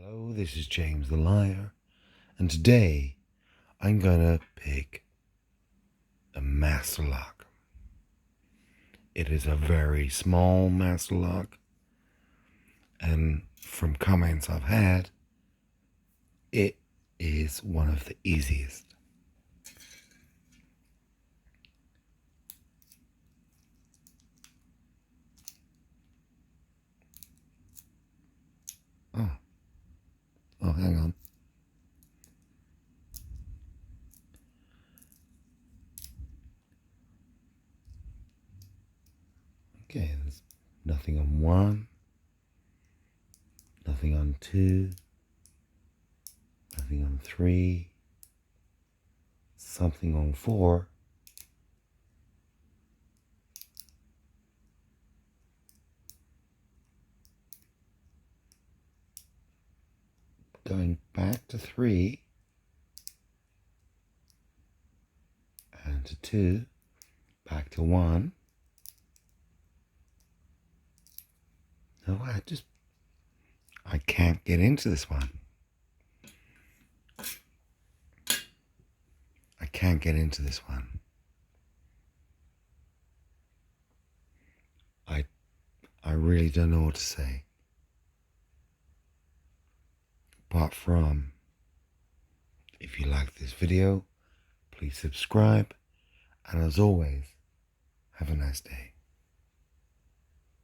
Hello, this is James the Liar, and today I'm gonna pick a master lock. It is a very small master lock, and from comments I've had, it is one of the easiest. Oh, hang on. Okay, there's nothing on 1, nothing on 2, nothing on 3, something on 4, going back to 3, and to 2, back to 1. No, I can't get into this one. I can't get into this one. I really don't know what to say. Apart from, if you like this video, please subscribe, and as always, have a nice day.